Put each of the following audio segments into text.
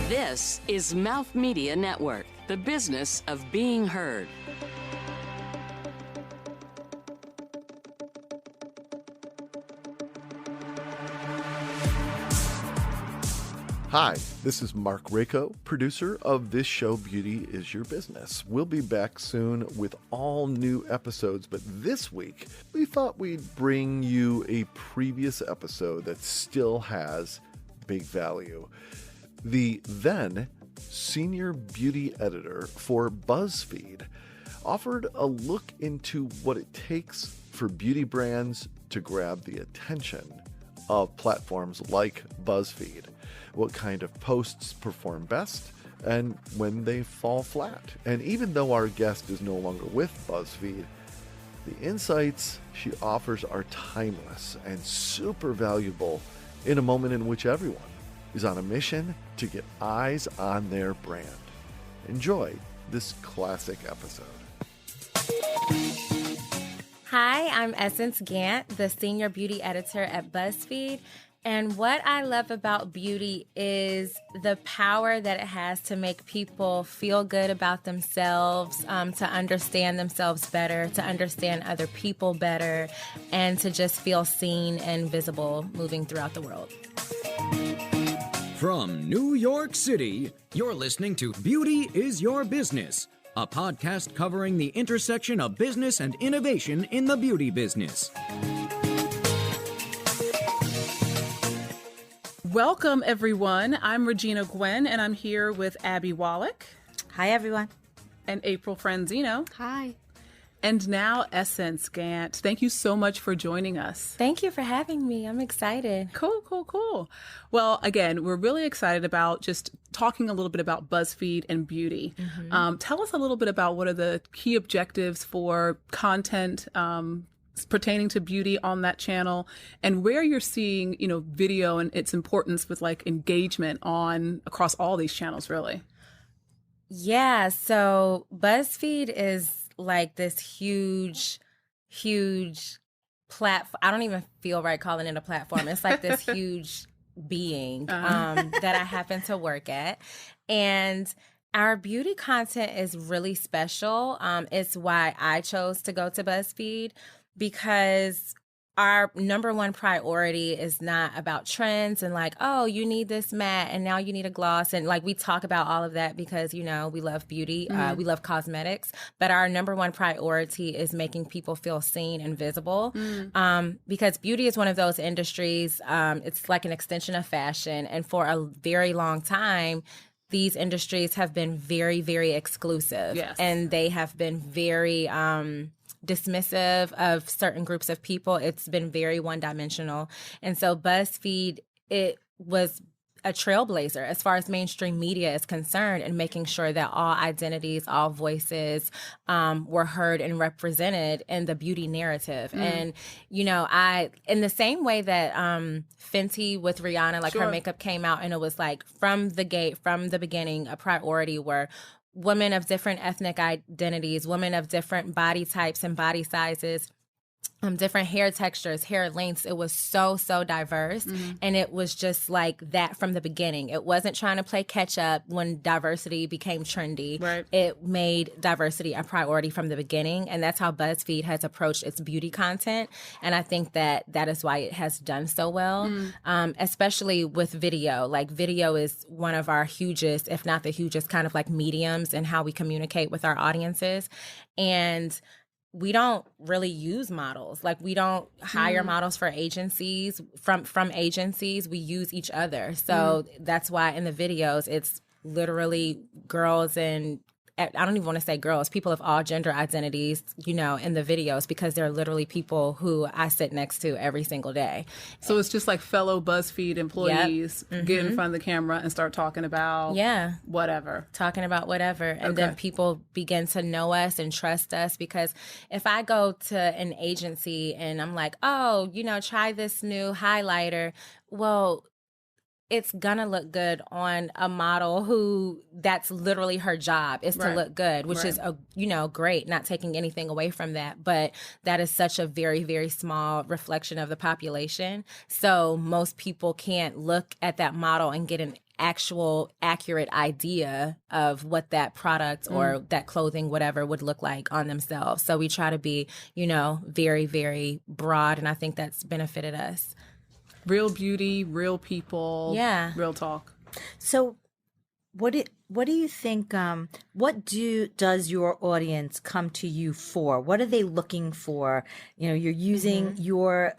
This is Mouth Media Network, the business of being heard. Hi, this is Mark Rako, producer of This Show Beauty Is Your Business. We'll be back soon with all new episodes, but this week we thought we'd bring you a previous episode that still has big value. The then senior beauty editor for BuzzFeed offered a look into what it takes for beauty brands to grab the attention of platforms like BuzzFeed, what kind of posts perform best, and when they fall flat. And even though our guest is no longer with BuzzFeed, the insights she offers are timeless and super valuable in a moment in which everyone is on a mission to get eyes on their brand. Enjoy this classic episode. Hi, I'm Essence Gant, the senior beauty editor at BuzzFeed. And what I love about beauty is the power that it has to make people feel good about themselves, to understand themselves better, to understand other people better, and to just feel seen and visible moving throughout the world. From New York City, you're listening to Beauty Is Your Business, a podcast covering the intersection of business and innovation in the beauty business. Welcome, everyone. I'm Regina Gwen, and I'm here with Abby Wallach. Hi, everyone. And April Franzino. Hi. And now Essence Gant. Thank you so much for joining us. Thank you for having me. I'm excited. Cool. Well, again, we're really excited about just talking a little bit about BuzzFeed and beauty. Mm-hmm. Tell us a little bit about what are the key objectives for content pertaining to beauty on that channel, and where you're seeing, video and its importance with like engagement on across all these channels, really. Yeah. So BuzzFeed is like this huge platform. I don't even feel right calling it a platform. It's like this huge being that I happen to work at. And our beauty content is really special. It's why I chose to go to BuzzFeed, because our number one priority is not about trends and like, oh, you need this matte and now you need a gloss. And like, we talk about all of that because, we love beauty. We love cosmetics. But our number one priority is making people feel seen and visible, because beauty is one of those industries. It's like an extension of fashion. And for a very long time, these industries have been very, very exclusive. Yes. And they have been very dismissive of certain groups of people. It's been very one-dimensional. And so BuzzFeed, it was a trailblazer as far as mainstream media is concerned, and making sure that all identities, all voices were heard and represented in the beauty narrative. And, I, in the same way that Fenty with Rihanna, like her makeup came out and it was like from the beginning, a priority where women of different ethnic identities, women of different body types and body sizes, different hair textures, hair lengths. It was so diverse. And it was just like that from the beginning. It wasn't trying to play catch up when diversity became trendy. Right. It made diversity a priority from the beginning. And that's how BuzzFeed has approached its beauty content. And I think that is why it has done so well, especially with video. Like, video is one of our hugest, if not the hugest, kind of like mediums in how we communicate with our audiences. And we don't really use models. Like, we don't hire models for agencies, from agencies. We use each other. So that's why in the videos, it's literally girls and I don't even want to say girls, people of all gender identities, in the videos, because they're literally people who I sit next to every single day. So it's just like fellow BuzzFeed employees get in front of the camera and start talking about whatever. And then people begin to know us and trust us, because if I go to an agency and I'm like, oh, try this new highlighter, well, it's gonna look good on a model who that's literally her job is to look good, which is, great, not taking anything away from that. But that is such a very, very small reflection of the population. So most people can't look at that model and get an actual accurate idea of what that product or that clothing, whatever, would look like on themselves. So we try to be, very, very broad. And I think that's benefited us. Real beauty, real people. Yeah. Real talk. So what do you think, does your audience come to you for? What are they looking for? You're using your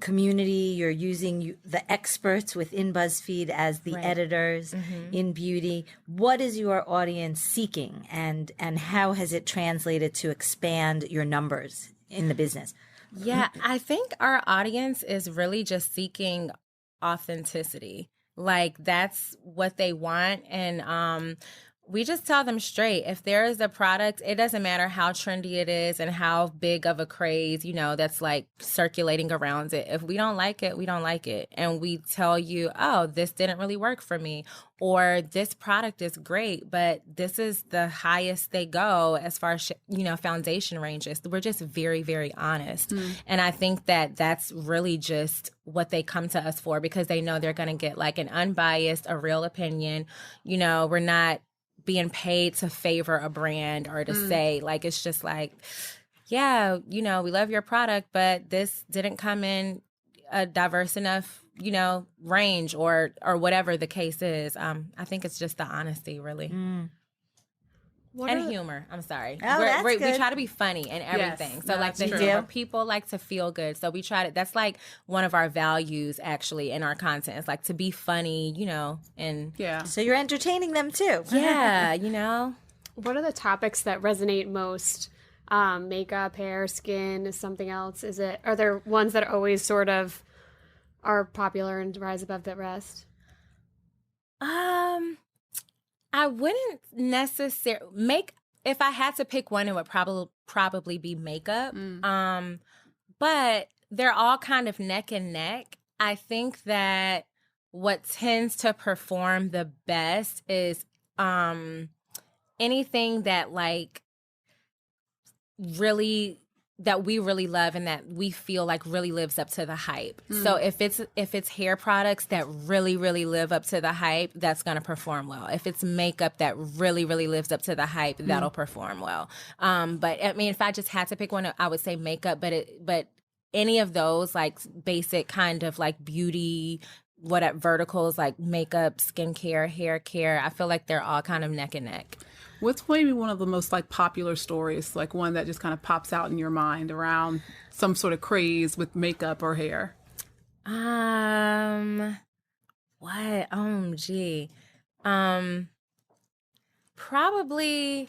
community, you're using the experts within BuzzFeed as the editors in beauty. What is your audience seeking, and how has it translated to expand your numbers in the business? Yeah, I think our audience is really just seeking authenticity. Like, that's what they want. And we just tell them straight, if there is a product, it doesn't matter how trendy it is and how big of a craze, that's like circulating around it. If we don't like it, we don't like it. And we tell you, oh, this didn't really work for me. Or this product is great, but this is the highest they go as far as, foundation ranges. We're just very, very honest. And I think that that's really just what they come to us for, because they know they're going to get like an unbiased, a real opinion. We're not being paid to favor a brand or to say, like, it's just like, yeah, we love your product, but this didn't come in a diverse enough range or whatever the case is. I think it's just the honesty, really. And humor. I'm sorry. Oh, we try to be funny and everything. Yes, so like the true. humor, people like to feel good. So we try to, that's like one of our values actually in our content. It's like to be funny, and So you're entertaining them too. yeah, What are the topics that resonate most? Makeup, hair, skin, something else? Are there ones that always sort of are popular and rise above the rest? I wouldn't necessarily if I had to pick one, it would probably be makeup. But they're all kind of neck and neck. I think that what tends to perform the best is anything that like really that we really love and that we feel like really lives up to the hype. So if it's hair products that really, really live up to the hype, that's going to perform well. If it's makeup that really, really lives up to the hype, that'll perform well. But I mean, if I just had to pick one, I would say makeup, but any of those like basic kind of like beauty, whatever verticals like makeup, skincare, hair care, I feel like they're all kind of neck and neck. What's maybe one of the most like popular stories, like one that just kind of pops out in your mind around some sort of craze with makeup or hair? What? OMG. Probably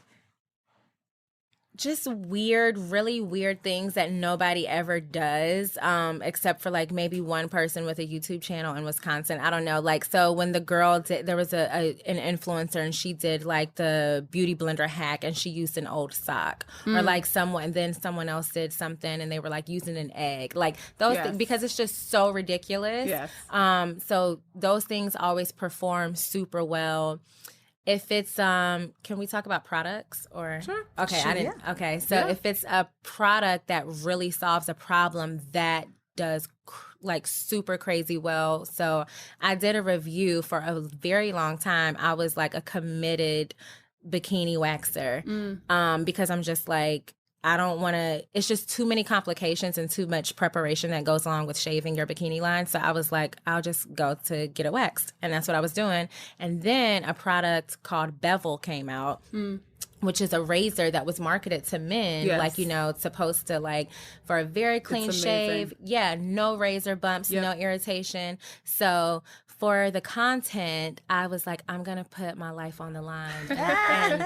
just really weird things that nobody ever does, except for like maybe one person with a YouTube channel in Wisconsin. I don't know. Like, so when the girl there was an influencer and she did like the beauty blender hack and she used an old sock or like someone else did something and they were like using an egg, like those things, because it's just so ridiculous. Yes. So those things always perform super well. If it's, can we talk about products or? Sure. Okay, sure, I didn't. Yeah. Okay, so if it's a product that really solves a problem, that does like super crazy well. So I did a review for a very long time. I was like a committed bikini waxer because I'm just like, I don't want to, it's just too many complications and too much preparation that goes along with shaving your bikini line. So I was like, I'll just go to get it waxed. And that's what I was doing. And then a product called Bevel came out, which is a razor that was marketed to men, like, supposed to like for a very clean shave. Yeah, no razor bumps, no irritation. So for the content, I was like, I'm going to put my life on the line and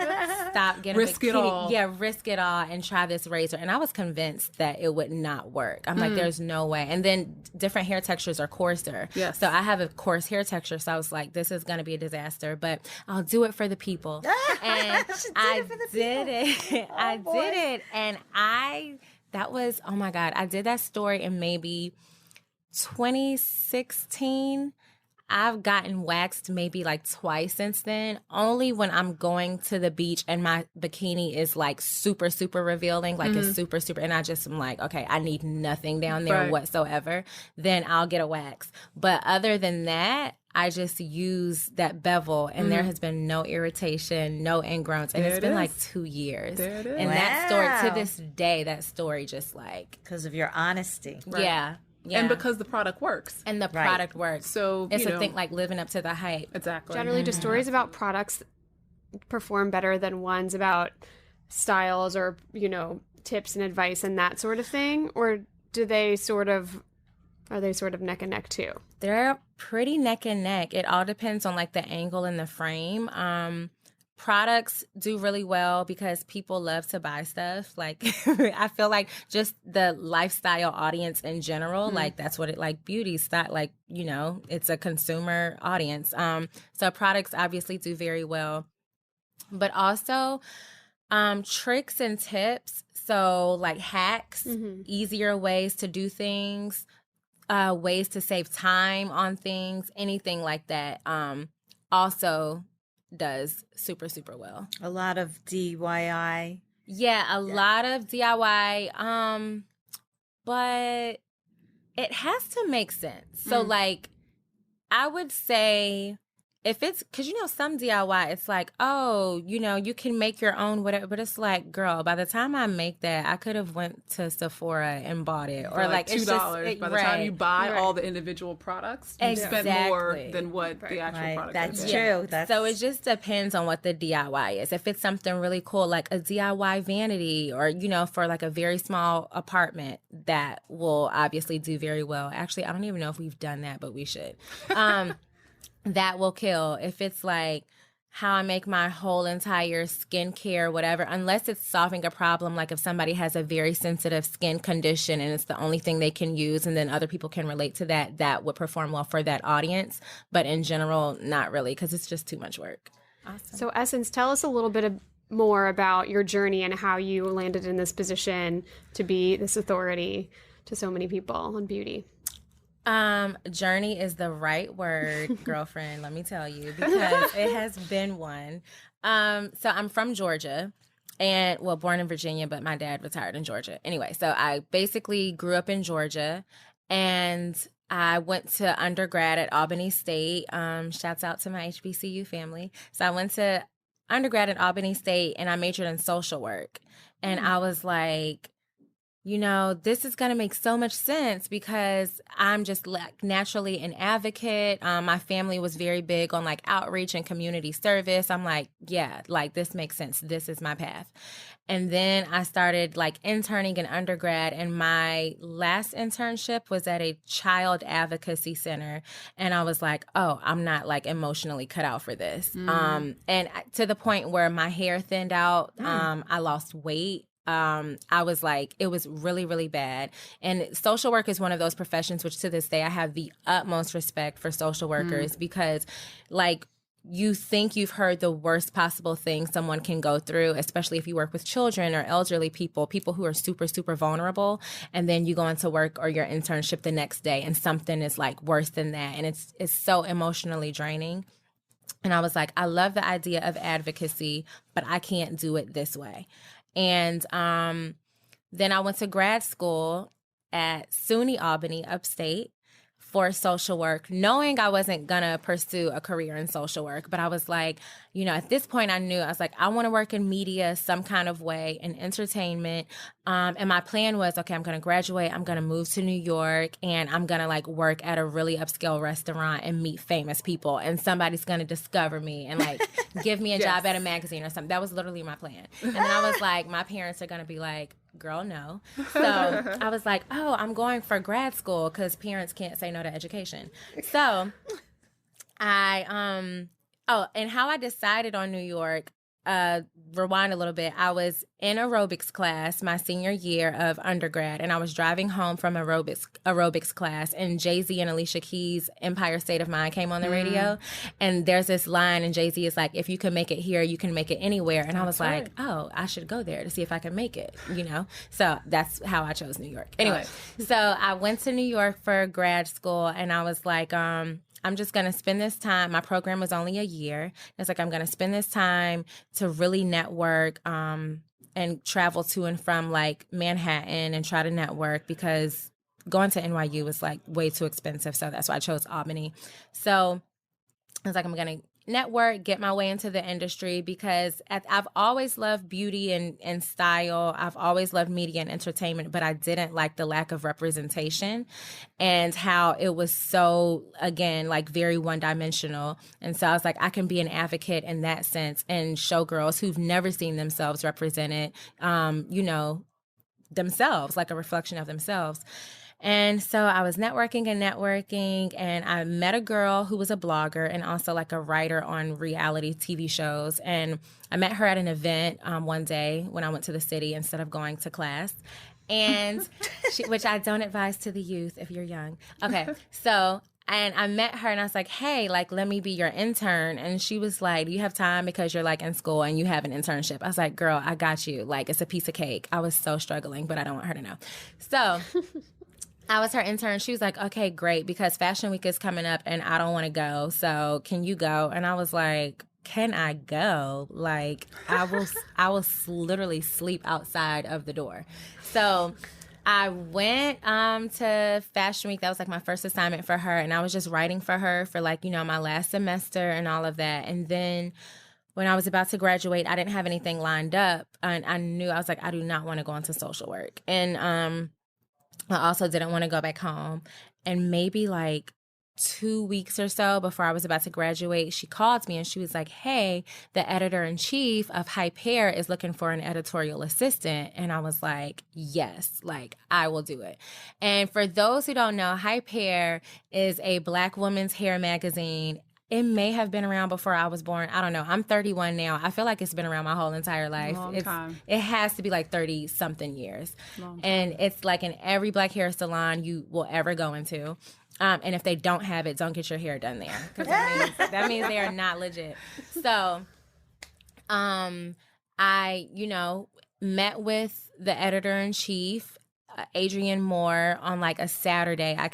stop getting risk it all. Yeah, risk it all and try this razor. And I was convinced that it would not work. I'm like, there's no way. And then different hair textures are coarser. Yes. So I have a coarse hair texture. So I was like, this is going to be a disaster, but I'll do it for the people. And I did it. I did it. And that was, oh my God, I did that story in maybe 2016. I've gotten waxed maybe like twice since then, only when I'm going to the beach and my bikini is like super, super revealing, like it's super, super, and I just am like, okay, I need nothing down there whatsoever, then I'll get a wax. But other than that, I just use that bevel, and there has been no irritation, no ingrowns, and it's been like 2 years. There it is. And that story, to this day, that story just like because of your honesty. Right. Yeah. And because the product works. And the product works. So it's a thing like living up to the hype. Exactly. Generally, do stories about products perform better than ones about styles or, tips and advice and that sort of thing? Or are they sort of neck and neck too? They're pretty neck and neck. It all depends on like the angle and the frame. Products do really well because people love to buy stuff. Like I feel like just the lifestyle audience in general, like that's what it like beauty style, like, it's a consumer audience. So products obviously do very well, but also tricks and tips. So like hacks, easier ways to do things, ways to save time on things, anything like that. Also does super, super well. A lot of DIY. Yeah, a lot of DIY. But it has to make sense. So like, I would say if it's, because some DIY, it's like, oh, you can make your own whatever, but it's like, girl, by the time I make that, I could have went to Sephora and bought it, or like $2. It's just, by the time you buy all the individual products, you spend more than what the actual product That's is. true. So it just depends on what the DIY is. If it's something really cool, like a DIY vanity, or for like a very small apartment, that will obviously do very well. Actually, I don't even know if we've done that, but we should. That will kill. If it's like how I make my whole entire skincare, whatever, unless it's solving a problem, like if somebody has a very sensitive skin condition and it's the only thing they can use, and then other people can relate to that, that would perform well for that audience. But in general, not really, because it's just too much work. Awesome. So Essence, tell us a little bit more about your journey and how you landed in this position to be this authority to so many people on beauty. Journey is the right word, girlfriend, let me tell you, because it has been one. So I'm from Georgia, and born in Virginia, but my dad retired in Georgia. Anyway, so I basically grew up in Georgia, and I went to undergrad at Albany State. Shouts out to my HBCU family. So I went to undergrad at Albany State, and I majored in social work. And I was like, this is going to make so much sense because I'm just like naturally an advocate. My family was very big on like outreach and community service. I'm like, yeah, like this makes sense. This is my path. And then I started like interning in undergrad, and my last internship was at a child advocacy center. And I was like, oh, I'm not like emotionally cut out for this. And to the point where my hair thinned out, I lost weight. I was like, it was really, really bad. And social work is one of those professions which to this day I have the utmost respect for social workers because like you think you've heard the worst possible thing someone can go through, especially if you work with children or elderly people who are super, super vulnerable. And then you go into work or your internship the next day and something is like worse than that. And it's so emotionally draining. And I was like, I love the idea of advocacy, but I can't do it this way. And then I went to grad school at SUNY Albany, upstate, for social work, knowing I wasn't going to pursue a career in social work. But I was like, at this point I was like, I want to work in media some kind of way, in entertainment. And my plan was, okay, I'm going to graduate. I'm going to move to New York, and I'm going to like work at a really upscale restaurant and meet famous people. And somebody's going to discover me and like give me a job at a magazine or something. That was literally my plan. And then I was like, my parents are going to be like, girl, no. So I was like, oh, I'm going for grad school because parents can't say no to education. So I, and how I decided on New York, rewind a little bit. I was in aerobics class my senior year of undergrad, and I was driving home from aerobics class, and Jay-Z and Alicia Keys' Empire State of Mind came on the radio, and there's this line, and Jay-Z is like, if you can make it here, you can make it anywhere. And I was like, oh, I should go there to see if I can make it, So that's how I chose New York. Anyway, so I went to New York for grad school, and I was like, I'm just going to spend this time. My program was only a year. It's like, I'm going to spend this time to really network and travel to and from like Manhattan and try to network because going to NYU was like way too expensive. So that's why I chose Albany. So I was like, I'm going to network, get my way into the industry, because I've always loved beauty and style. I've always loved media and entertainment, but I didn't like the lack of representation and how it was so, again, like very one-dimensional. And so I was like, I can be an advocate in that sense and show girls who've never seen themselves represented, themselves, like a reflection of themselves. And so I was networking, and I met a girl who was a blogger and also like a writer on reality TV shows. And I met her at an event one day when I went to the city instead of going to class. And which I don't advise to the youth if you're young. Okay, so and I met her and I was like, hey, like, let me be your intern. And she was like, do you have time because you're like in school and you have an internship? I was like, girl, I got you. Like, it's a piece of cake. I was so struggling, but I don't want her to know. So I was her intern. She was like, okay, great, because Fashion Week is coming up and I don't want to go. So can you go? And I was like, can I go? Like, I will literally sleep outside of the door. So I went to Fashion Week. That was like my first assignment for her. And I was just writing for her for like, my last semester and all of that. And then when I was about to graduate, I didn't have anything lined up. And I was like, I do not want to go into social work. And I also didn't want to go back home. And maybe like 2 weeks or so before I was about to graduate, she called me and she was like, hey, the editor-in-chief of Hype Hair is looking for an editorial assistant. And I was like, yes, like I will do it. And for those who don't know, Hype Hair is a Black women's hair magazine. It may have been around before I was born. I don't know. I'm 31 now. I feel like it's been around my whole entire life. Long time. It has to be like 30-something years. And it's like in every Black hair salon you will ever go into. And if they don't have it, don't get your hair done there. Because that means they are not legit. So I, met with the editor-in-chief, Adrienne Moore, on like a Saturday. I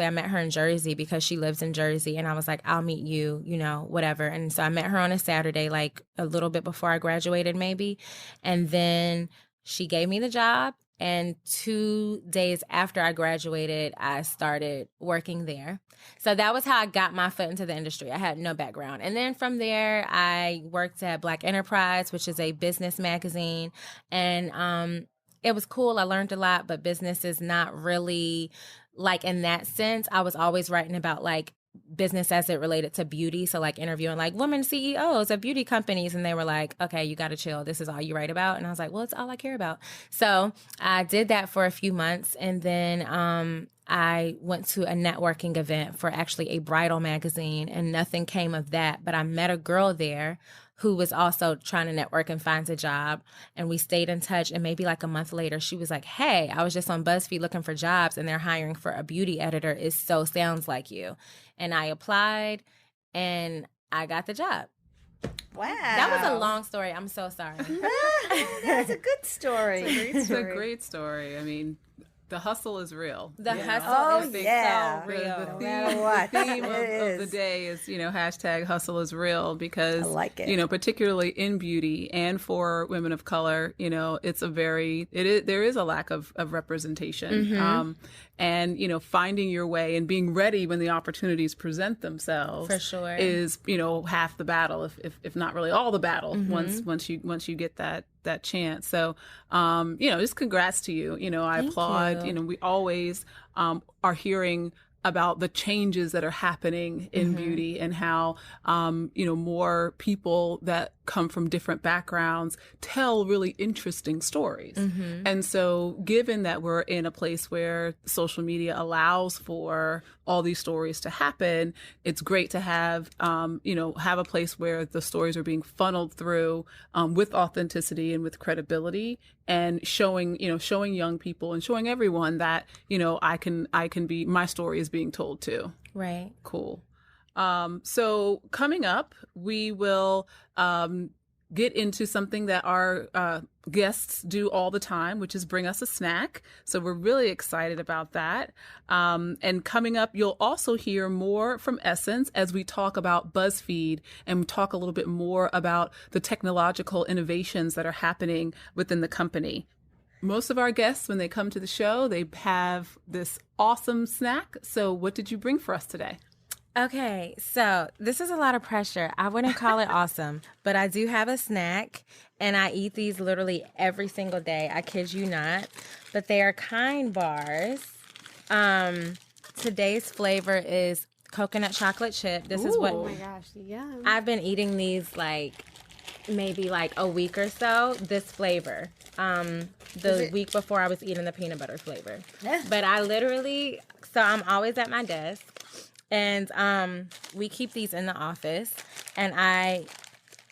met her in Jersey because she lives in Jersey, and I was like, I'll meet you, whatever. And so I met her on a Saturday, like a little bit before I graduated maybe. And then she gave me the job. And 2 days after I graduated, I started working there. So that was how I got my foot into the industry. I had no background. And then from there, I worked at Black Enterprise, which is a business magazine. And it was cool. I learned a lot, but business is not really like in that sense. I was always writing about like business as it related to beauty. So like interviewing like women CEOs of beauty companies. And they were like, okay, you got to chill. This is all you write about. And I was like, well, it's all I care about. So I did that for a few months. And then I went to a networking event for actually a bridal magazine, and nothing came of that. But I met a girl there who was also trying to network and finds a job. And we stayed in touch. And maybe like a month later, she was like, hey, I was just on BuzzFeed looking for jobs and they're hiring for a beauty editor. It so sounds like you. And I applied and I got the job. Wow. That was a long story. I'm so sorry. That's a good story. It's a great story. I mean, the hustle is real. The hustle is yeah. so real. The theme of the day is, hashtag hustle is real, because, I like it. Particularly in beauty and for women of color, there is a lack of representation. Mm-hmm. And, finding your way and being ready when the opportunities present themselves for sure is, half the battle, if not really all the battle, mm-hmm. once you get that chance. So, just congrats to you. I applaud. We always are hearing about the changes that are happening in mm-hmm. beauty, and how, more people that come from different backgrounds tell really interesting stories. Mm-hmm. And so given that we're in a place where social media allows for all these stories to happen, it's great to have a place where the stories are being funneled through with authenticity and with credibility, and showing young people and showing everyone that, my story is being told too. Right. Cool. So coming up, we will get into something that our guests do all the time, which is bring us a snack. So we're really excited about that. And coming up, you'll also hear more from Essence as we talk about BuzzFeed and talk a little bit more about the technological innovations that are happening within the company. Most of our guests, when they come to the show, they have this awesome snack. So what did you bring for us today? Okay, so this is a lot of pressure. I wouldn't call it awesome, but I do have a snack, and I eat these literally every single day. I kid you not. But they are Kind bars. Today's flavor is coconut chocolate chip. This is what Oh my gosh, yeah. I've been eating these maybe a week or so. This flavor. The week before I was eating the peanut butter flavor. Yeah. But so I'm always at my desk. And we keep these in the office, and I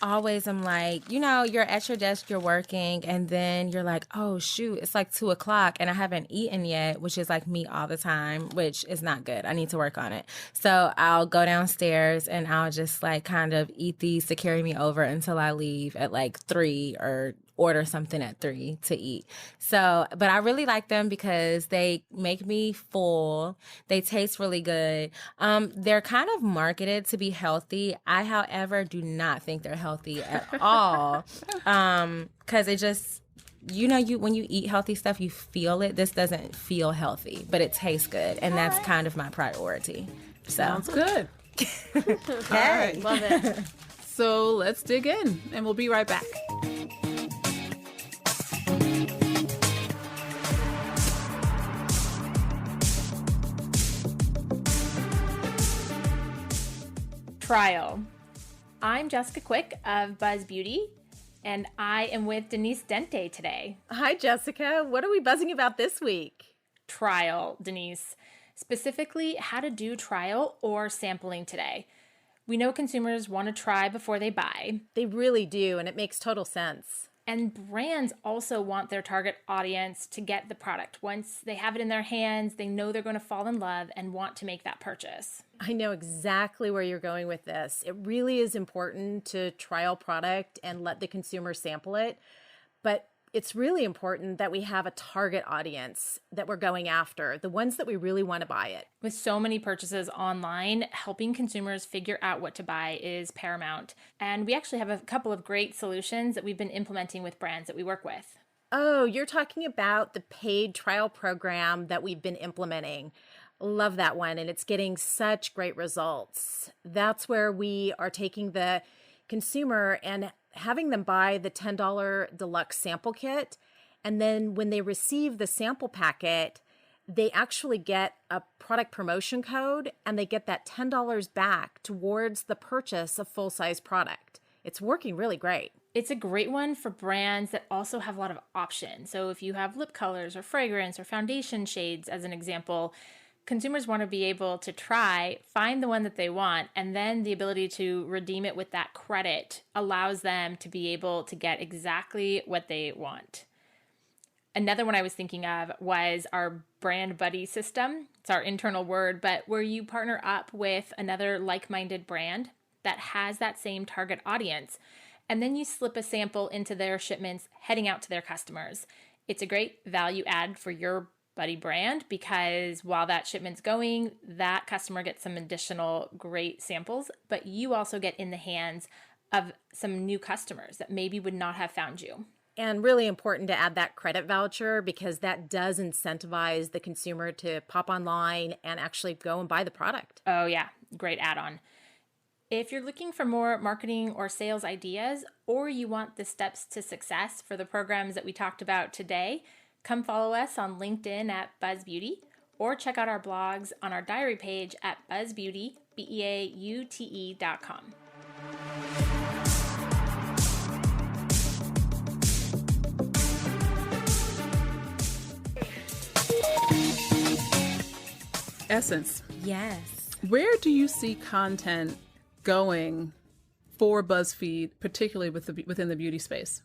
always am like, you're at your desk, you're working, and then you're like, oh shoot, it's like 2:00 and I haven't eaten yet, which is like me all the time, which is not good. I need to work on it. So I'll go downstairs and I'll just kind of eat these to carry me over until I leave at 3 or order something at 3 to eat. So, but I really like them because they make me full. They taste really good. They're kind of marketed to be healthy. I, however, do not think they're healthy at all. Because it just, when you eat healthy stuff, you feel it. This doesn't feel healthy, but it tastes good. And that's kind of my priority. So. Sounds good. Okay. All right. Love it. So let's dig in, and we'll be right back. Trial. I'm Jessica Quick of Buzz Beauty, and I am with Denise Dente today. Hi, Jessica. What are we buzzing about this week? Trial, Denise. Specifically, how to do trial or sampling today. We know consumers want to try before they buy. They really do, and it makes total sense. And brands also want their target audience to get the product. Once they have it in their hands, they know they're going to fall in love and want to make that purchase. I know exactly where you're going with this. It really is important to trial product and let the consumer sample it. But it's really important that we have a target audience that we're going after, the ones that we really want to buy it. With so many purchases online, helping consumers figure out what to buy is paramount. And we actually have a couple of great solutions that we've been implementing with brands that we work with. Oh, you're talking about the paid trial program that we've been implementing. Love that one, and it's getting such great results. That's where we are taking the consumer and having them buy the $10 deluxe sample kit. And then when they receive the sample packet, they actually get a product promotion code and they get that $10 back towards the purchase of full-size product. It's working really great. It's a great one for brands that also have a lot of options. So if you have lip colors or fragrance or foundation shades, as an example, consumers want to be able to find the one that they want, and then the ability to redeem it with that credit allows them to be able to get exactly what they want. Another one I was thinking of was our brand buddy system. It's our internal word, but where you partner up with another like-minded brand that has that same target audience, and then you slip a sample into their shipments heading out to their customers. It's a great value add for your buddy brand because while that shipment's going, that customer gets some additional great samples, but you also get in the hands of some new customers that maybe would not have found you. And really important to add that credit voucher because that does incentivize the consumer to pop online and actually go and buy the product. Oh yeah, great add-on. If you're looking for more marketing or sales ideas, or you want the steps to success for the programs that we talked about today, come follow us on LinkedIn at Buzz Beauty, or check out our blogs on our diary page at buzzbeauty, BEAUTE.com. Essence. Yes. Where do you see content going for BuzzFeed, particularly within the beauty space?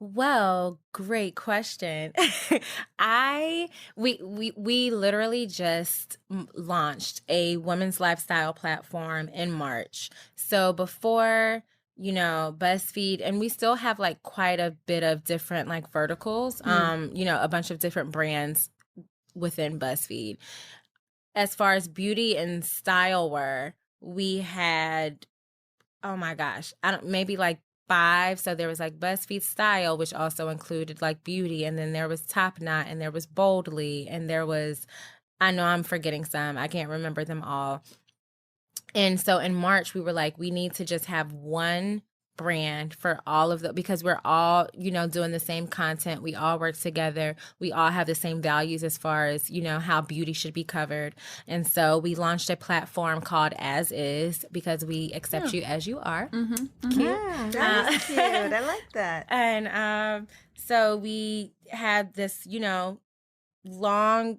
Well, great question. We literally just launched a women's lifestyle platform in March. So before, BuzzFeed, and we still have quite a bit of different verticals, a bunch of different brands within BuzzFeed. As far as beauty and style were, we had, oh my gosh, maybe 5. So there was BuzzFeed Style, which also included beauty, and then there was Top Knot, and there was Boldly, and there was, I know I'm forgetting some, I can't remember them all. And so in March, we were like, we need to just have one brand for all of the, because we're all, doing the same content. We all work together. We all have the same values as far as, how beauty should be covered. And so we launched a platform called As Is, because we accept you as you are. Cute. That is cute. I like that. And so we had this, long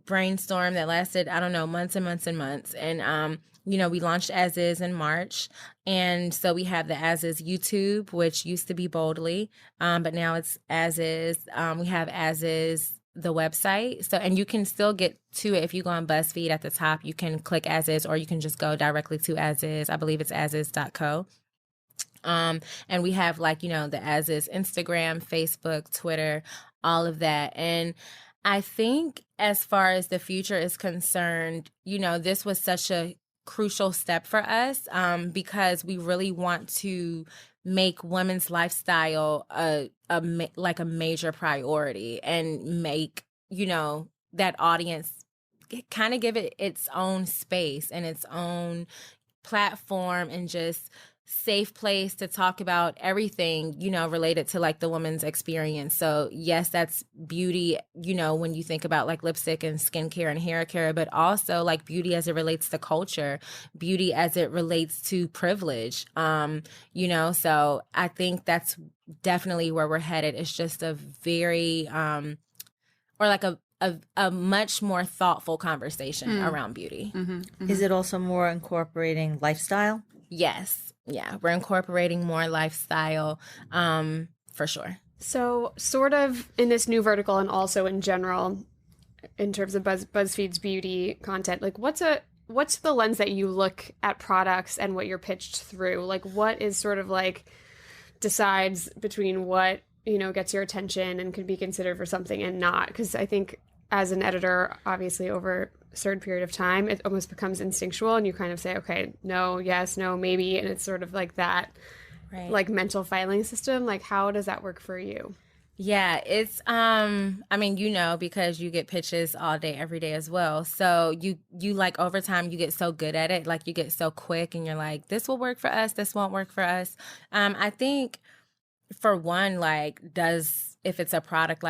brainstorm that lasted, I don't know, months and months and months. And, we launched As Is in March. And so we have the As Is YouTube, which used to be Boldly, but now it's As Is. We have As Is, the website. So, and you can still get to it if you go on BuzzFeed at the top. You can click As Is, or you can just go directly to As Is. I believe it's asis.co. And we have the As Is Instagram, Facebook, Twitter, all of that. And I think as far as the future is concerned, this was such a crucial step for us, because we really want to make women's lifestyle a major priority, and make, that audience, kind of give it its own space and its own platform, and just safe place to talk about everything, related to the woman's experience. So yes, that's beauty, when you think about lipstick and skincare and hair care, but also beauty as it relates to culture, beauty as it relates to privilege. So I think that's definitely where we're headed. It's just a very, a much more thoughtful conversation around beauty. Is it also more incorporating lifestyle? Yes. Yeah, we're incorporating more lifestyle, for sure. So sort of in this new vertical, and also in general, in terms of BuzzFeed's beauty content, what's the lens that you look at products and what you're pitched through? What is sort of decides between what, gets your attention and could be considered for something and not? Because I think as an editor, obviously over a certain period of time, it almost becomes instinctual, and you kind of say, okay, no, yes, no, maybe. And it's sort of that, right, mental filing system. How does that work for you? Yeah, it's, because you get pitches all day, every day as well. So you over time, you get so good at it. You get so quick, and you're like, this will work for us. This won't work for us. I think for one, if it's a product,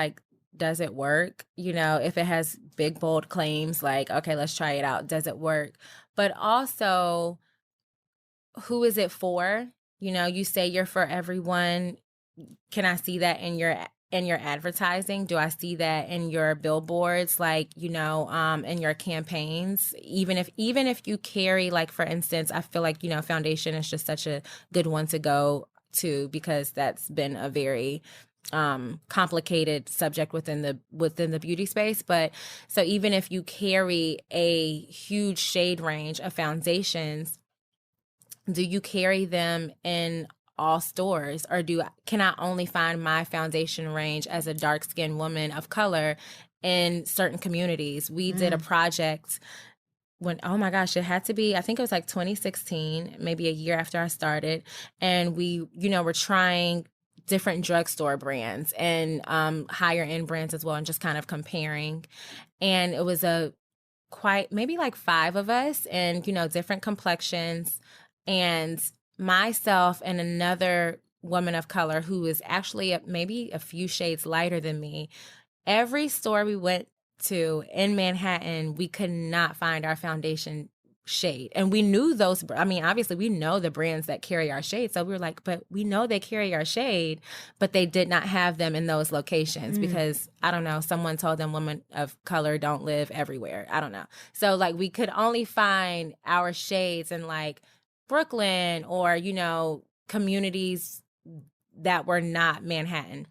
does it work? If it has big, bold claims, okay, let's try it out. Does it work? But also, who is it for? You say you're for everyone. Can I see that in your advertising? Do I see that in your billboards, in your campaigns? Even if you carry, for instance, I feel foundation is just such a good one to go to, because that's been a very complicated subject within the beauty space. But so even if you carry a huge shade range of foundations, do you carry them in all stores, or can I only find my foundation range as a dark-skinned woman of color in certain communities? We did a project when, oh my gosh, it had to be, I think it was 2016, maybe a year after I started, and we, we're trying different drugstore brands and higher end brands as well, and just kind of comparing. And it was maybe 5 of us, and different complexions, and myself and another woman of color who is actually maybe a few shades lighter than me. Every store we went to in Manhattan, we could not find our foundation shade. And we knew those, obviously we know the brands that carry our shade. So we were like, but we know they carry our shade, but they did not have them in those locations because, I don't know, someone told them women of color don't live everywhere. I don't know. So we could only find our shades in Brooklyn or, communities that were not Manhattan,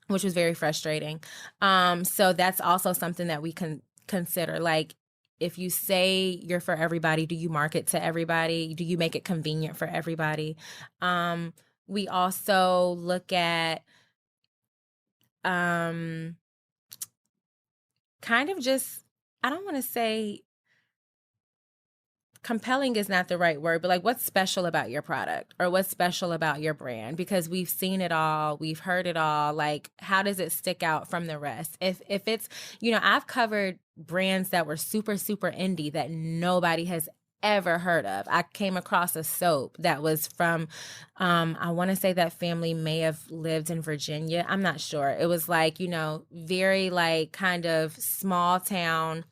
which was very frustrating. So that's also something that we can consider. If you say you're for everybody, do you market to everybody? Do you make it convenient for everybody? We also look at kind of just, I don't want to say compelling is not the right word, but what's special about your product or what's special about your brand? Because we've seen it all, we've heard it all. How does it stick out from the rest? If it's, I've covered brands that were super, super indie that nobody has ever heard of. I came across a soap that was from, I want to say that family may have lived in Virginia. I'm not sure. It was like, you know, very like kind of small town,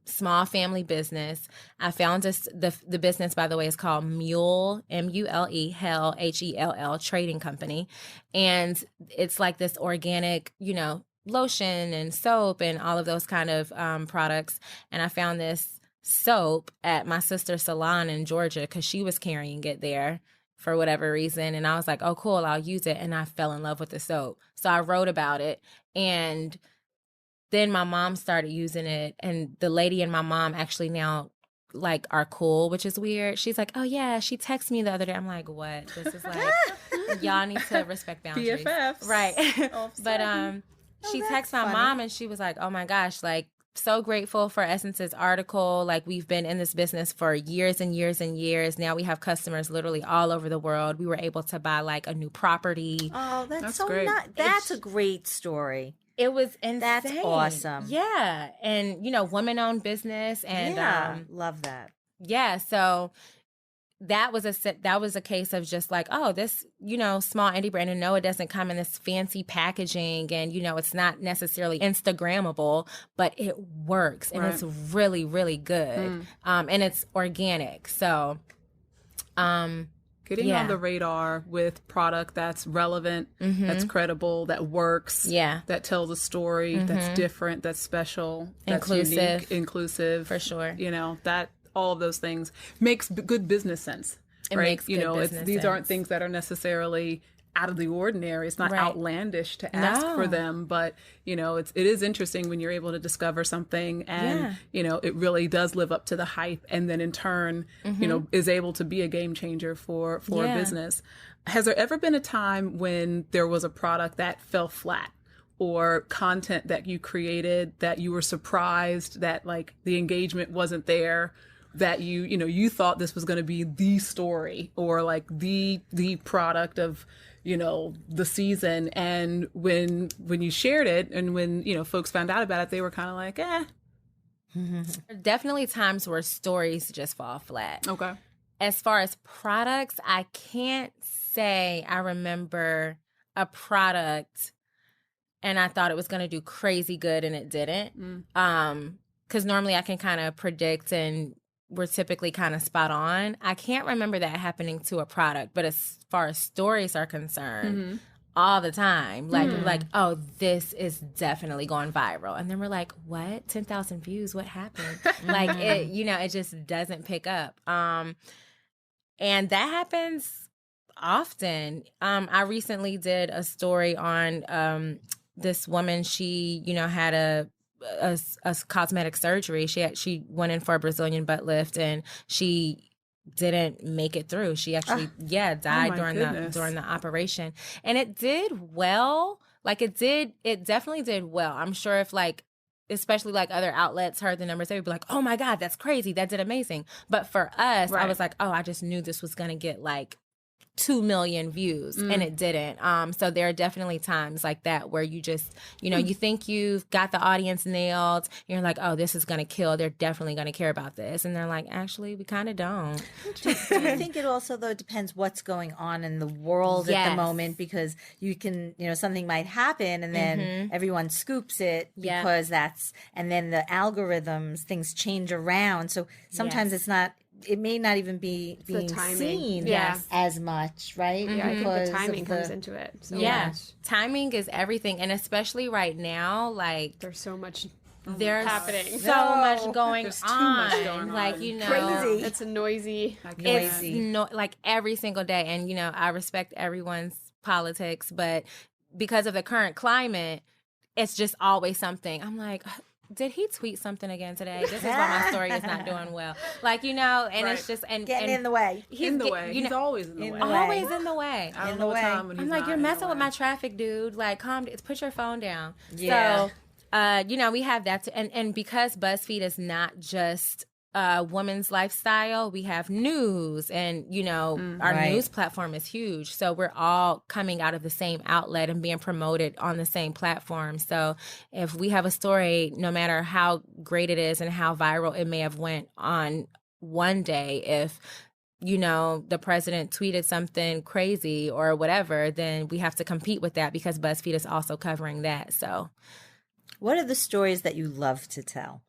small family business. I found this, the business, by the way, is called Mule, M-U-L-E, Hell, H-E-L-L, trading company. And it's like this organic, you know, lotion and soap and all of those kind of products. And I found this soap at my sister's salon in Georgia because she was carrying it there for whatever reason. And I was like, oh, cool, I'll use it. And I fell in love with the soap. So I wrote about it. And then my mom started using it. And the lady and my mom actually now like are cool, which is weird. She's like, oh yeah, she texted me the other day. I'm like, what? This is like, y'all need to respect boundaries. BFFs. Right. But she texted my mom and she was like, oh my gosh, like, so grateful for Essence's article. Like, we've been in this business for years and years and years. Now we have customers literally all over the world. We were able to buy like a new property. Oh, that's so great. That's a great story. It was insane. That's awesome. Yeah. And, you know, women-owned business. And love that. Yeah. So that was a case of just like, oh, this, you know, small indie brand, and no, it doesn't come in this fancy packaging, and, you know, it's not necessarily Instagrammable, but it works and it's really, really good. And it's organic. So, getting on the radar with product that's relevant, that's credible, that works, that tells a story, that's different, that's special, that's unique, inclusive. For sure. You know, that all of those things makes good business sense. It makes good business these sense. aren't things that are necessarily out of the ordinary. It's not outlandish to ask for them, but, you know, it is interesting when you're able to discover something and, you know, it really does live up to the hype, and then in turn, you know, is able to be a game changer for a business. Has there ever been a time when there was a product that fell flat, or content that you created that you were surprised that like the engagement wasn't there, that you thought this was going to be the story or like the product of, you know, the season, and when you shared it and when, you know, folks found out about it, they were kind of like, Definitely times where stories just fall flat. Okay. As far as products, I can't say I remember a product and I thought it was going to do crazy good and it didn't. 'Cause normally I can kind of predict and we're typically kind of spot on. I can't remember that happening to a product, but as far as stories are concerned, all the time, like, oh, this is definitely going viral. And then we're like, what? 10,000 views? What happened? Like, it, you know, it just doesn't pick up. And that happens often. I recently did a story on this woman. She, you know, had a cosmetic surgery. She went in for a Brazilian butt lift and she didn't make it through. She actually died during the operation. And it did well. Like it definitely did well. I'm sure if like, especially like other outlets heard the numbers, they would be like, oh my God, that's crazy. That did amazing. But for us, I was like, oh, I just knew this was going to get like 2 million views and it didn't. So there are definitely times like that where you just, you know, you think you've got the audience nailed. You're like, oh, this is going to kill. They're definitely going to care about this. And they're like, actually, we kind of don't. I think it also, though, depends what's going on in the world at the moment, because you can, you know, something might happen and then everyone scoops it because and then the algorithms, things change around. So sometimes it may not even be being seen as much, right? Yeah, I think the timing comes into it. So much. Timing is everything. And especially right now, like there's so much happening. So much going There's on. too much going on. Like, you know. Crazy. It's noisy. It's like every single day. And, you know, I respect everyone's politics, but because of the current climate, it's just always something. I'm like, did he tweet something again today? This is why my story is not doing well. Like, you know, and it's just getting in the way. He's always in the way. Always in the way. I don't know what time when he's I'm like, you're messing with my traffic, dude. Like, put your phone down. Yeah. So, you know, we have that and because BuzzFeed is not just women's lifestyle, we have news, and you know our news platform is huge, so we're all coming out of the same outlet and being promoted on the same platform. So if we have a story, no matter how great it is and how viral it may have went on one day if, you know, the president tweeted something crazy or whatever, then we have to compete with that because BuzzFeed is also covering that. So what are the stories that you love to tell?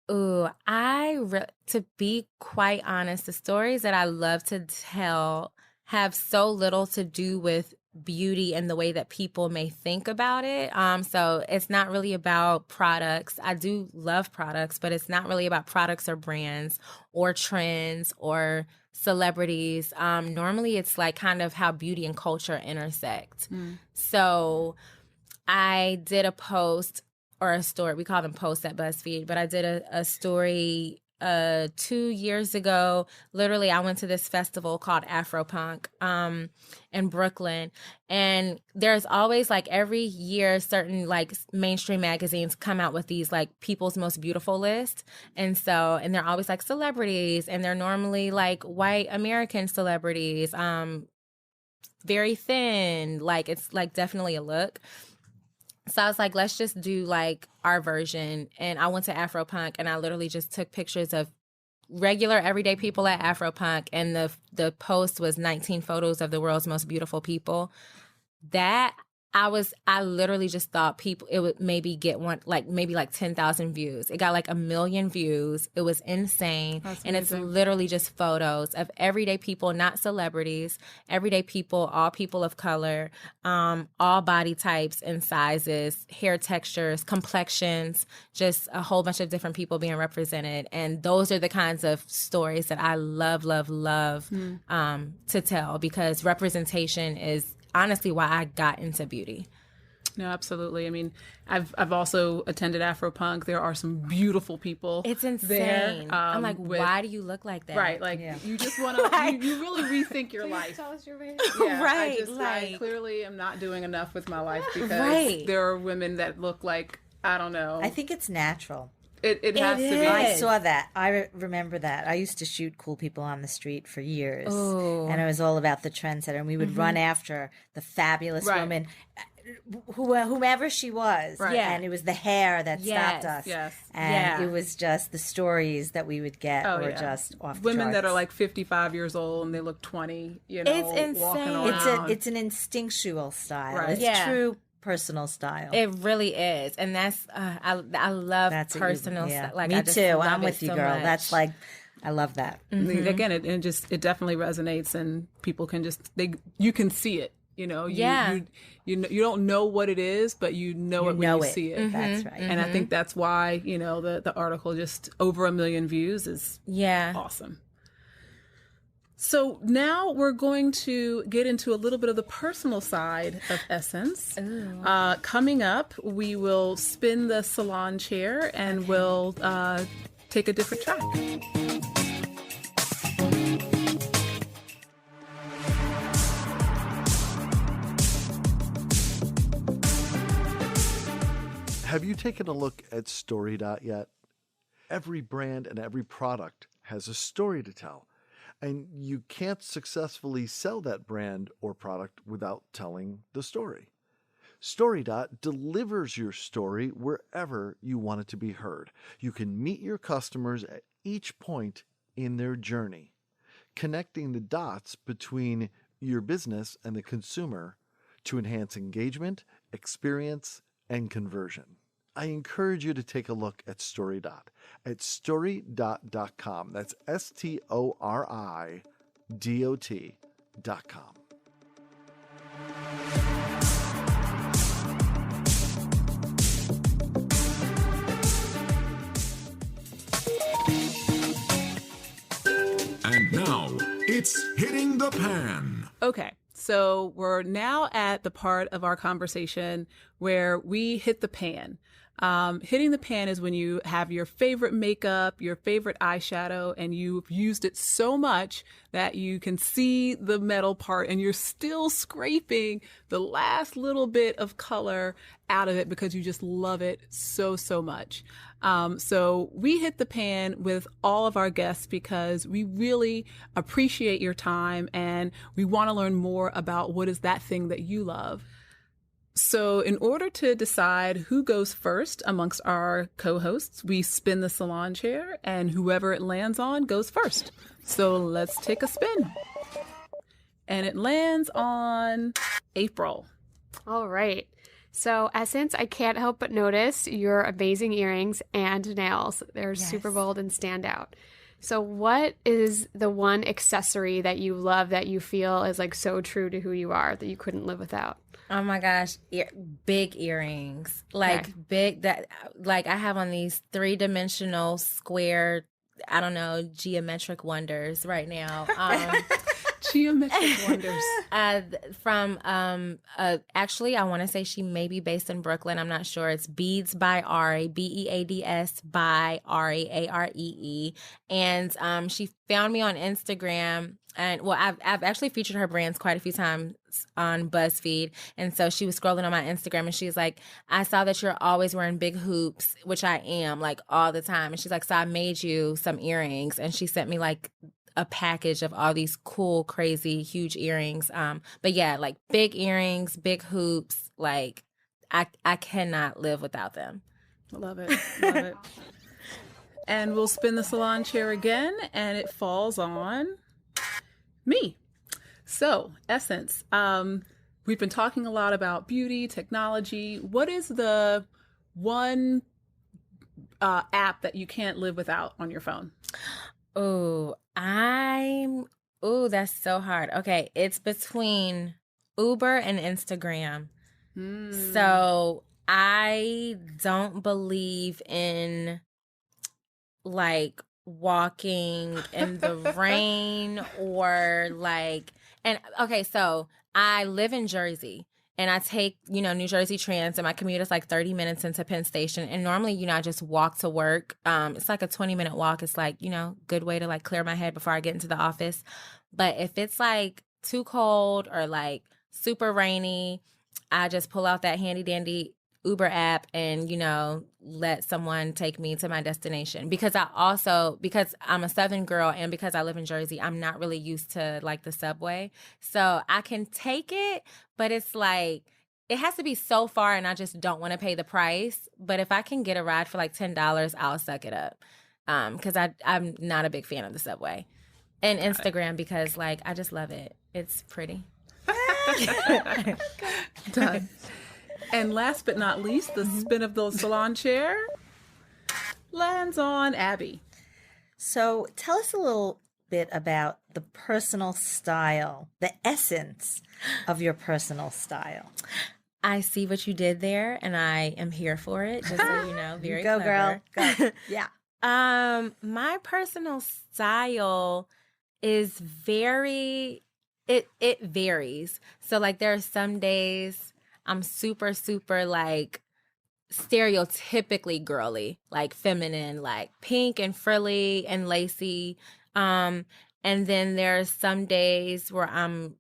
Ooh, to be quite honest, the stories that I love to tell have so little to do with beauty and the way that people may think about it. So it's not really about products. I do love products, but it's not really about products or brands or trends or celebrities. Normally it's like kind of how beauty and culture intersect. So I did a post or a story. We call them posts at BuzzFeed, but I did a story 2 years ago. Literally, I went to this festival called Afropunk in Brooklyn, and there's always like every year certain like mainstream magazines come out with these like people's most beautiful list, and they're always like celebrities, and they're normally like white American celebrities, very thin, like it's like definitely a look. So I was like, let's just do like our version. And I went to Afropunk and I literally just took pictures of regular everyday people at Afropunk. And the post was 19 photos of the world's most beautiful people. I literally just thought it would maybe get maybe 10,000 views. It got like 1 million views. It was insane. That's and amazing. It's literally just photos of everyday people, not celebrities, everyday people, all people of color, all body types and sizes, hair textures, complexions, just a whole bunch of different people being represented. And those are the kinds of stories that I love, love, love to tell, because representation is honestly why I got into beauty. No, absolutely. I mean, I've also attended Afropunk. There are some beautiful people. It's insane. There, I'm like, why do you look like that? Right. Like you just want to, you really rethink your life. Tell us your race. Yeah, right. I clearly am not doing enough with my life because there are women that look like, I don't know. I think it's natural. It has to be. I saw that. I remember that. I used to shoot cool people on the street for years. Ooh. And it was all about the trendsetter. And we would run after the fabulous woman, whomever she was. Right. And it was the hair that stopped us. Yes. And it was just the stories that we would get were just off the women charts. that are like 55 years old and they look 20, you know, it's insane. walking around. It's an instinctual style. Right. It's true personal style. It really is. And that's I love personal style. Like, me I just too. love I'm it with you, so girl. much. That's like, I love that. Again, it definitely resonates, and people can you can see it. You know, you don't know what it is, but you know it when you see it. That's right. And I think that's why, you know, the article just over 1 million views is awesome. So now we're going to get into a little bit of the personal side of Essence. Coming up, we will spin the salon chair and we'll take a different track. Have you taken a look at StoryDot yet? Every brand and every product has a story to tell. And you can't successfully sell that brand or product without telling the story. StoryDot delivers your story wherever you want it to be heard. You can meet your customers at each point in their journey, connecting the dots between your business and the consumer to enhance engagement, experience, and conversion. I encourage you to take a look at StoryDot at storydot.com. That's StoryDot.com. And now it's Hitting the Pan. Okay. So we're now at the part of our conversation where we hit the pan. Hitting the pan is when you have your favorite makeup, your favorite eyeshadow, and you've used it so much that you can see the metal part and you're still scraping the last little bit of color out of it because you just love it so, so much. So we hit the pan with all of our guests because we really appreciate your time and we want to learn more about what is that thing that you love. So in order to decide who goes first amongst our co-hosts, we spin the salon chair, and whoever it lands on goes first. So let's take a spin. And it lands on April. All right. So, Essence, I can't help but notice your amazing earrings and nails. They're super bold and stand out. So, what is the one accessory that you love that you feel is like so true to who you are that you couldn't live without? Oh my gosh, big earrings. Like big that like I have on these 3-dimensional square, I don't know, geometric wonders right now. Geometric wonders. From actually I want to say she may be based in Brooklyn. I'm not sure. It's Beads by Ari, Beads by Ari, Aree. And she found me on Instagram. And well, I've actually featured her brands quite a few times on BuzzFeed. And so she was scrolling on my Instagram and she's like, I saw that you're always wearing big hoops, which I am, like all the time. And she's like, so I made you some earrings. And she sent me like a package of all these cool, crazy, huge earrings. But yeah, like big earrings, big hoops. Like I cannot live without them. Love it. Love it. And we'll spin the salon chair again, and it falls on me. So, Essence, we've been talking a lot about beauty, technology. What is the one app that you can't live without on your phone? That's so hard. Okay, it's between Uber and Instagram. So I don't believe in like walking in the rain or like, and okay, so I live in Jersey. And I take, New Jersey Trans, and my commute is like 30 minutes into Penn Station. And normally, I just walk to work. It's like a 20-minute walk. It's like, good way to like clear my head before I get into the office. But if it's like too cold or like super rainy, I just pull out that handy dandy Uber app and, let someone take me to my destination. Because I'm a Southern girl and because I live in Jersey, I'm not really used to like the subway. So I can take it, but it's like, it has to be so far and I just don't want to pay the price. But if I can get a ride for like $10, I'll suck it up. Because I'm not a big fan of the subway. And Instagram because like, I just love it. It's pretty. Done. And last but not least, the spin of the salon chair lands on Abby. So tell us a little bit about the personal style, the essence of your personal style. I see what you did there, and I am here for it, just so you know. Very Go, clever. girl. Go. Yeah. My personal style is it varies. So, like, there are some days I'm super, super, like, stereotypically girly, like feminine, like pink and frilly and lacy. And then there are some days where I'm,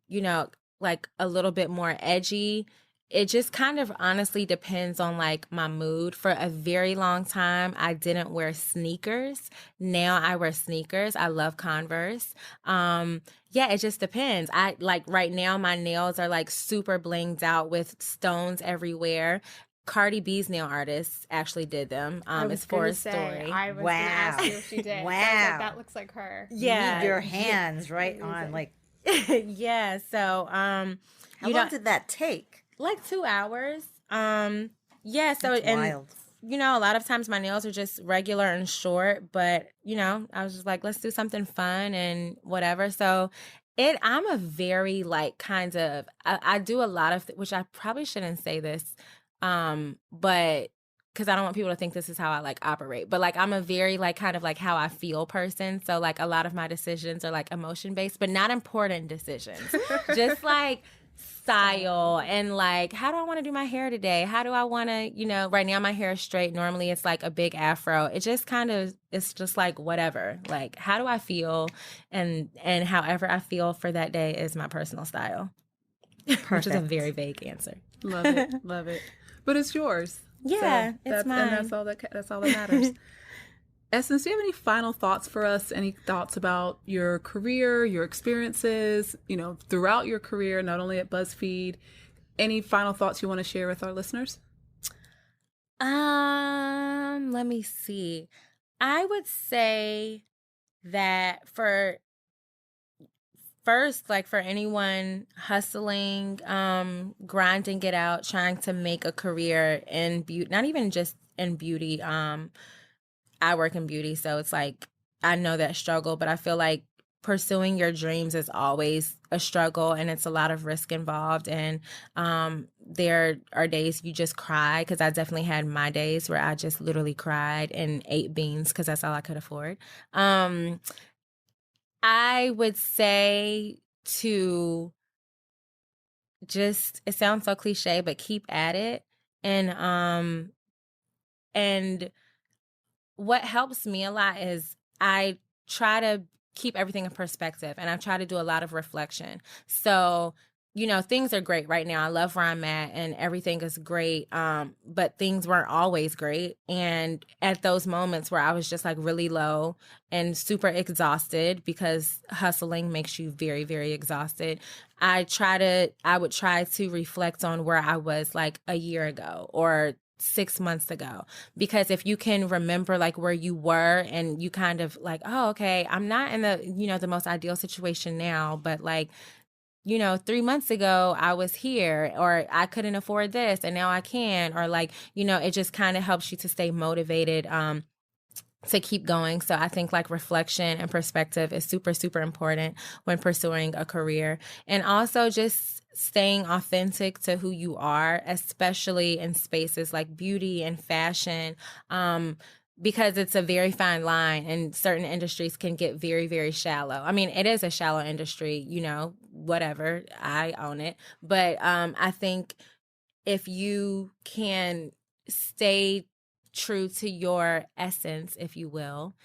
like a little bit more edgy. It just kind of honestly depends on like my mood. For a very long time, I didn't wear sneakers. Now I wear sneakers. I love Converse. Yeah, it just depends. I like right now my nails are like super blinged out with stones everywhere. Cardi B's nail artist actually did them. It's for a story. I was going to ask you if she did. Wow. So I was like, that looks like her. Yeah. You need your hands right on like. Yeah. So, how long did that take? Like 2 hours. Yeah. So, That's wild. A lot of times my nails are just regular and short, but, I was just like, let's do something fun and whatever. So I'm a very like kind of, I do a lot of, which I probably shouldn't say this, but because I don't want people to think this is how I like operate, but like I'm a very like kind of like how I feel person. So like a lot of my decisions are like emotion based, but not important decisions, just like style and like, how do I want to do my hair today? How do I want to, right now my hair is straight. Normally it's like a big afro. It just kind of, it's just like whatever. Like, how do I feel? And however I feel for that day is my personal style. Perfect. Which is a very vague answer. Love it. Love it. But it's yours. Yeah, so it's mine. And that's all that matters. Essence, do you have any final thoughts for us? Any thoughts about your career, your experiences, throughout your career, not only at BuzzFeed, Any final thoughts you want to share with our listeners? Let me see. I would say that for anyone hustling, grinding it out, trying to make a career in beauty, not even just in beauty. I work in beauty, so it's like, I know that struggle, but I feel like pursuing your dreams is always a struggle, and it's a lot of risk involved. And there are days you just cry, because I definitely had my days where I just literally cried and ate beans because that's all I could afford. I would say to just, it sounds so cliche, but keep at it. And what helps me a lot is I try to keep everything in perspective, and I try to do a lot of reflection. So, things are great right now. I love where I'm at and everything is great. But things weren't always great. And at those moments where I was just like really low and super exhausted, because hustling makes you very, very exhausted, I would try to reflect on where I was like a year ago or 6 months ago. Because if you can remember like where you were, and you kind of like, oh, okay, I'm not in the, the most ideal situation now, but like, 3 months ago I was here, or I couldn't afford this and now I can, or like, it just kind of helps you to stay motivated, to keep going. So I think like reflection and perspective is super, super important when pursuing a career. And also just staying authentic to who you are, especially in spaces like beauty and fashion, because it's a very fine line, and certain industries can get very, very shallow. I mean, it is a shallow industry, whatever, I own it. But I think if you can stay true to your essence, if you will,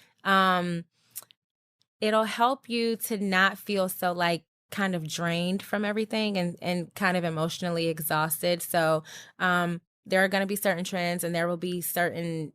it'll help you to not feel so like kind of drained from everything and kind of emotionally exhausted. So there are going to be certain trends, and there will be certain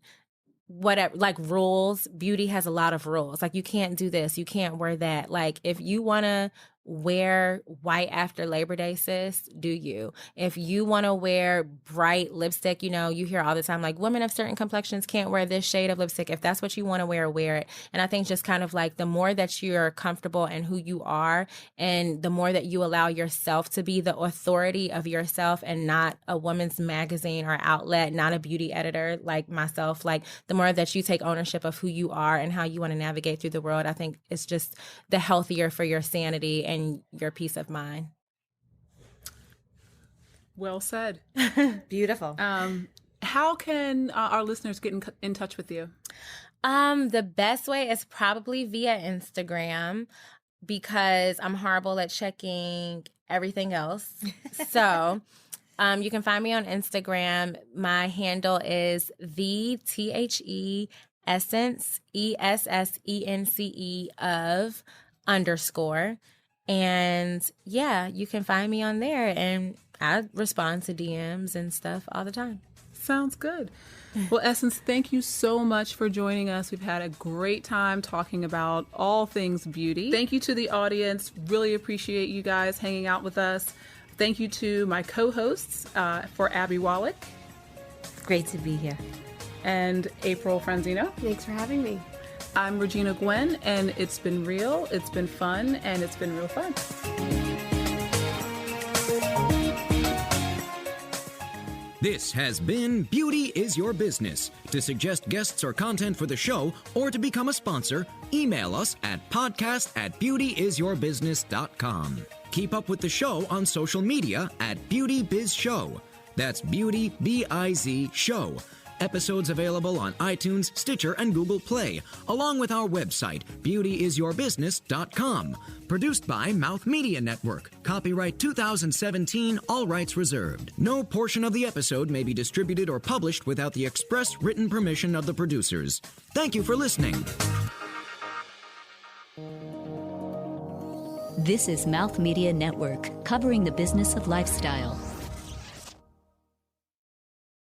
whatever, like rules. Beauty has a lot of rules. Like, you can't do this, you can't wear that. Like, if you want to wear white after Labor Day, sis, do you. If you want to wear bright lipstick, you hear all the time like women of certain complexions can't wear this shade of lipstick. If that's what you want to wear it. And I think just kind of like the more that you're comfortable in who you are, and the more that you allow yourself to be the authority of yourself, and not a woman's magazine or outlet, not a beauty editor like myself, like the more that you take ownership of who you are and how you want to navigate through the world, I think it's just the healthier for your sanity and your peace of mind. Well said. Beautiful. How can our listeners get in touch with you? The best way is probably via Instagram, because I'm horrible at checking everything else. So you can find me on Instagram. My handle is THE Essence, ESSENCE of _ And yeah, you can find me on there, and I respond to DMs and stuff all the time. Sounds good. Well, Essence, thank you so much for joining us. We've had a great time talking about all things beauty. Thank you to the audience. Really appreciate you guys hanging out with us. Thank you to my co-hosts, for Abby Wallach. Great to be here. And April Franzino. Thanks for having me. I'm Regina Gwen, and it's been real, it's been fun, and it's been real fun. This has been Beauty is Your Business. To suggest guests or content for the show, or to become a sponsor, email us at podcast@beautyisyourbusiness.com. Keep up with the show on social media at Beauty Biz Show. That's Beauty BIZ Show. Episodes available on iTunes, Stitcher, and Google Play, along with our website, beautyisyourbusiness.com. Produced by Mouth Media Network. Copyright 2017, all rights reserved. No portion of the episode may be distributed or published without the express written permission of the producers. Thank you for listening. This is Mouth Media Network, covering the business of lifestyle.